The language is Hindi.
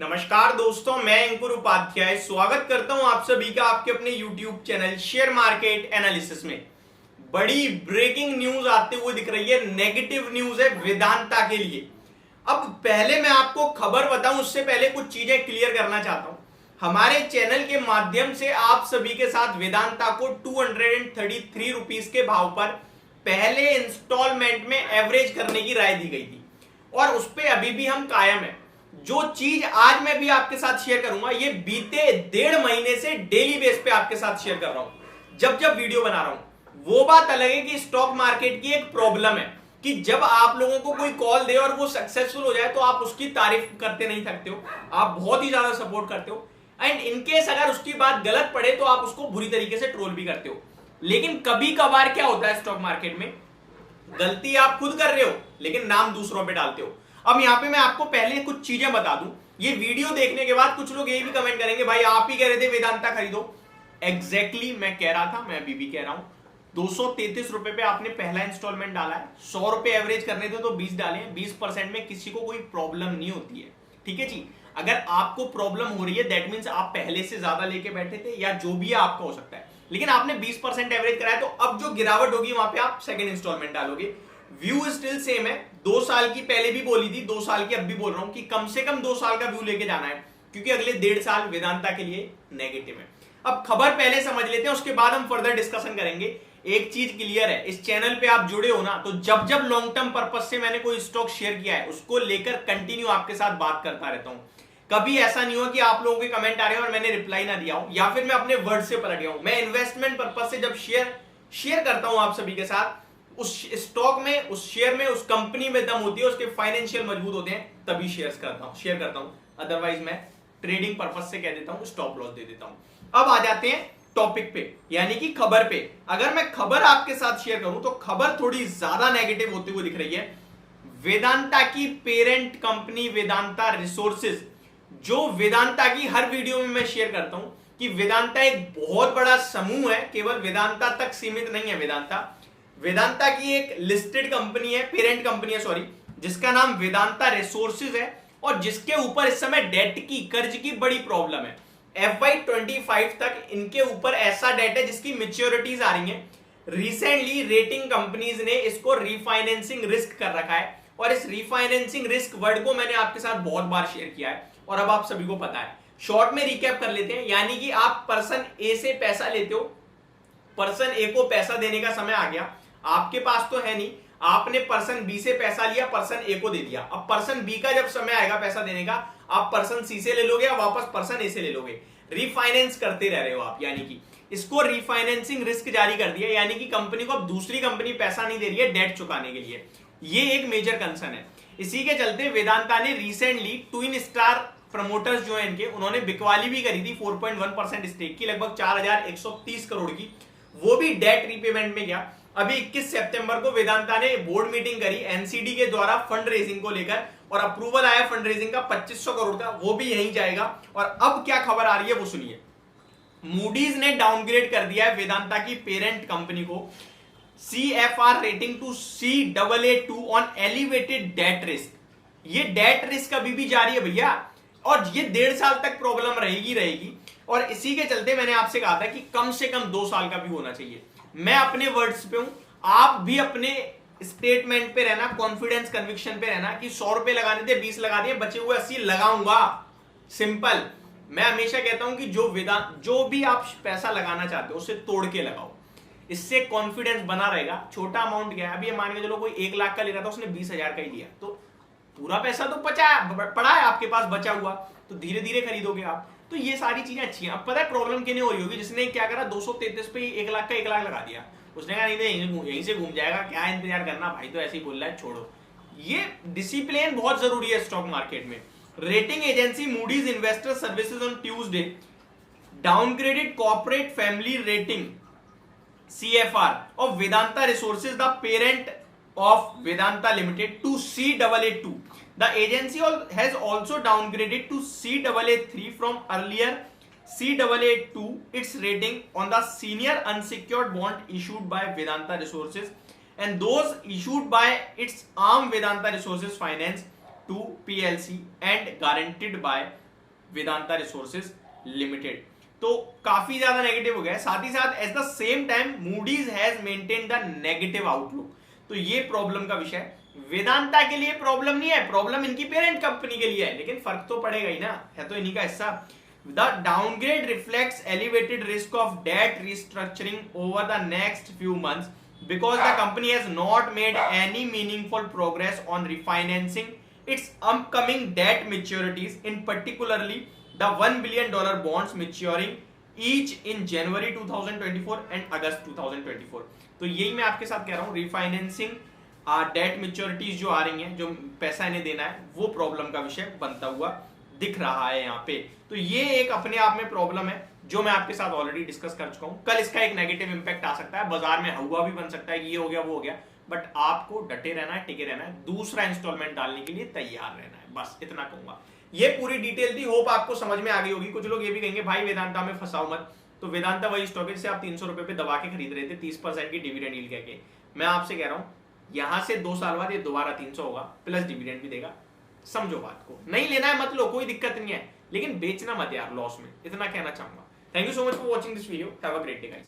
नमस्कार दोस्तों, मैं अंकुर उपाध्याय स्वागत करता हूं आप सभी का आपके अपने YouTube channel share market analysis में। बड़ी ब्रेकिंग न्यूज आते हुए दिख रही है, नेगेटिव न्यूज है वेदांता के लिए। अब पहले मैं आपको खबर बताऊं उससे पहले कुछ चीजें क्लियर करना चाहता हूं। हमारे चैनल के माध्यम से आप सभी के साथ वेदांता को 233 रुपीस के भाव पर पहले इंस्टॉलमेंट में एवरेज करने की राय दी गई थी और उस पर अभी भी हम कायम है। जो चीज आज मैं भी आपके साथ शेयर करूंगा ये बीते 1.5 महीने से डेली बेस पे आपके साथ शेयर कर रहा हूं, जब जब वीडियो बना रहा हूं। वो बात अलग है कि स्टॉक मार्केट की एक प्रॉब्लम है कि जब आप लोगों को कोई कॉल दे और वो सक्सेसफुल हो जाए तो आप उसकी तारीफ करते नहीं थकते हो, आप बहुत ही ज्यादा सपोर्ट करते हो। एंड इनकेस अगर उसकी बात गलत पड़े तो आप उसको बुरी तरीके से ट्रोल भी करते हो। लेकिन कभी कभार क्या होता है स्टॉक मार्केट में, गलती आप खुद कर रहे हो लेकिन नाम दूसरों पे डालते हो। अब यहां पे मैं आपको पहले कुछ चीजें बता दूं। ये वीडियो देखने के बाद कुछ लोग ये भी कमेंट करेंगे, भाई आप ही कह रहे थे वेदांता खरीदो। एग्जैक्टली मैं कह रहा था, मैं अभी भी कह रहा हूं। 233 रुपए पे आपने पहला इंस्टॉलमेंट डाला है, 100 रुपए एवरेज करने थे तो 20 डाले हैं। 20% में किसी को कोई प्रॉब्लम नहीं होती है, ठीक है जी। अगर आपको प्रॉब्लम हो रही है दैट मीन्स आप पहले से ज्यादा लेके बैठे थे या जो भी है आपका हो सकता है, लेकिन आपने 20% एवरेज कराया तो अब जो गिरावट होगी वहां पे आप सेकंड इंस्टॉलमेंट डालोगे। व्यू स्टिल सेम है, 2 साल की पहले भी बोली थी, 2 साल की अब भी बोल रहा हूं कि कम से कम 2 साल का व्यू लेके जाना है क्योंकि अगले 1.5 साल वेदांता के लिए नेगेटिव है। अब खबर पहले समझ लेते हैं, उसके बाद हम फर्दर डिस्कशन करेंगे। एक चीज क्लियर है, इस चैनल पे आप जुड़े हो ना, तो जब जब लॉन्ग टर्म पर्पज से मैंने कोई स्टॉक शेयर किया है उसको लेकर कंटिन्यू आपके साथ बात करता रहता हूं। कभी ऐसा नहीं हुआ कि आप लोगों के कमेंट आ रहे हैं और मैंने रिप्लाई ना दिया हूं या फिर मैं अपने वर्ड से पलट गया हूं। मैं इन्वेस्टमेंट पर्पज से जब शेयर करता हूं आप सभी के साथ, उस स्टॉक में, उस शेयर में, उस कंपनी में दम होती है, उसके फाइनेंशियल मजबूत होते हैं, तभी शेयर करता हूं। अदरवाइज मैं ट्रेडिंग पर्पज से कह देता हूं, स्टॉप लॉस दे देता हूं। अब आ जाते हैं टॉपिक पे, यानी कि खबर पे। अगर मैं खबर आपके साथ शेयर करूं तो खबर थोड़ी ज्यादा नेगेटिव होती हुई दिख रही है। वेदांता की पेरेंट कंपनी वेदांता रिसोर्सेज, जो वेदांता की हर वीडियो में मैं शेयर करता हूं कि वेदांता एक बहुत बड़ा समूह है, केवल वेदांता तक सीमित नहीं है। वेदांता की एक लिस्टेड कंपनी है, पेरेंट कंपनी है सॉरी, जिसका नाम वेदांता रिसोर्सेज है और जिसके ऊपर इस समय डेट की, कर्ज की बड़ी प्रॉब्लम है। FY25 तक इनके ऊपर ऐसा डेट है जिसकी मैच्योरिटीज आ रही हैं। रिसेंटली रेटिंग कंपनीज ने इसको रीफाइनेंसिंग रिस्क कर रखा है और इस रीफाइनेंसिंग रिस्क वर्ड को मैंने आपके साथ बहुत बार शेयर किया है और अब आप सभी को पता है। शॉर्ट में रिकैप कर लेते हैं, यानी कि आप पर्सन ए से पैसा लेते हो, पर्सन ए को पैसा देने का समय आ गया, आपके पास तो है नहीं, आपने पर्सन बी से पैसा लिया, पर्सन ए को दे दिया। अब पर्सन बी का जब समय आएगा पैसा देने का, आप पर्सन सी से ले लोगे या वापस पर्सन ए से ले लोगे, रिफाइनेंस करते रह रहे हो आप। यानी कि इसको रिफाइनेंसिंग रिस्क जारी कर दिया, यानी कि कंपनी को अब दूसरी कंपनी पैसा नहीं दे रही है डेट चुकाने के लिए। ये एक मेजर कंसर्न है। इसी के चलते वेदांता ने रिसेंटली ट्विन स्टार प्रमोटर्स जो है इनके, उन्होंने बिकवाली भी करी थी 4.1% स्टेक की, लगभग 4130 करोड़ की, वो भी डेट रीपेमेंट में गया। अभी 21 सितंबर को वेदांता ने बोर्ड मीटिंग करी एनसीडी के द्वारा फंड रेजिंग को लेकर और अप्रूवल आया फंड रेजिंग का 2500 करोड़ का, वो भी यहीं जाएगा। और अब क्या खबर आ रही है वो सुनिए। मूडीज ने डाउनग्रेड कर दिया है वेदांता की पेरेंट कंपनी को CFR rating to Caa2 on elevated debt risk. ये डेट रिस्क अभी भी जारी है भैया और ये 1.5 साल तक प्रॉब्लम रहेगी। और इसी के चलते मैंने आपसे कहा था कि कम से कम 2 साल का भी होना चाहिए। मैं अपने वर्ड्स पे हूं, आप भी अपने स्टेटमेंट पे रहना, कॉन्फिडेंस कन्विक्शन पे रहना कि 100 रुपए लगाने थे 20 लगा दिए, बचे हुए 80 लगाऊंगा। सिंपल। मैं हमेशा कहता हूं कि जो भी आप पैसा लगाना चाहते हो उसे तोड़ के लगाओ, इससे कॉन्फिडेंस बना रहेगा। छोटा अमाउंट गया, अभी मान के चलो कोई 1 लाख का ले रहा था, उसने 20,000 का ही दिया, तो पूरा पैसा तो पड़ा है आपके पास बचा हुआ, तो धीरे धीरे खरीदोगे आप। तो ये सारी चीजें अच्छी हैं। अब पता है प्रॉब्लम क्यों नहीं हो रही होगी, जिसने क्या करा 233 पे 1 लाख का 1 लाख लगा दिया, उसने कहा नहीं यहीं से घूम जाएगा, क्या इंतजार करना, भाई तो ऐसे ही बोल रहा है, छोड़ो। ये डिसिप्लिन बहुत जरूरी है स्टॉक मार्केट में। Rating agency Moody's investor services on Tuesday downgraded corporate family rating CFR of Vedanta Resources, the parent of Vedanta Limited, to Caa2. The agency has also downgraded to Caa3 from earlier Caa2 its rating on the senior unsecured bond issued by Vedanta Resources and those issued by its arm Vedanta Resources Finance to PLC and guaranteed by Vedanta resources limited. तो काफी ज्यादा नेगेटिव हो गया है। साथ ही साथ at the same time Moody's has maintain the negative outlook. तो ये प्रॉब्लम का विषय है। वेदांता के लिए प्रॉब्लम नहीं है, प्रॉब्लम इनकी पेरेंट कंपनी के लिए है, लेकिन फर्क तो पड़ेगा ही ना, है तो इन्हीं का हिस्सा। The downgrade reflects elevated risk of debt restructuring over the next few months because the company has not made any meaningful progress on refinancing its upcoming debt maturities, in particularly the $1 billion bonds maturing each in January 2024 and August 2024। तो यही मैं आपके साथ कह रहा हूँ, रिफाइनेंसिंग डेट मैच्योरिटीज जो आ रही हैं, जो पैसा इन्हें देना है, वो प्रॉब्लम का विषय बनता हुआ दिख रहा है यहाँ पे। तो ये एक अपने आप में प्रॉब्लम है जो मैं आपके साथ ऑलरेडी डिस्कस कर चुका हूं। कल इसका एक नेगेटिव इंपैक्ट आ सकता है, बाजार में हुआ भी बन सकता है कि ये हो गया वो हो गया, बट आपको डटे रहना है, टिके रहना है, दूसरा इंस्टॉलमेंट डालने के लिए तैयार रहना है, बस इतना कहूंगा। ये पूरी डिटेल थी, होप आपको समझ में आ गई होगी। कुछ लोग ये भी कहेंगे भाई वेदांता में फंसाओ मत, तो वेदांता वही स्टॉक है जिसे आप 300 रुपए पे दबा के खरीद रहे थे 30% की डिविडेंड यील्ड कह के। मैं आपसे कह रहा हूं यहां से 2 साल बाद ये दोबारा 300 होगा, प्लस डिविडेंड भी देगा। समझो बात को, नहीं लेना है मत लो, कोई दिक्कत नहीं है, लेकिन बेचना मत यार लॉस में, इतना कहना चाहूंगा। Thank you so much for watching this video. Have a great day, guys.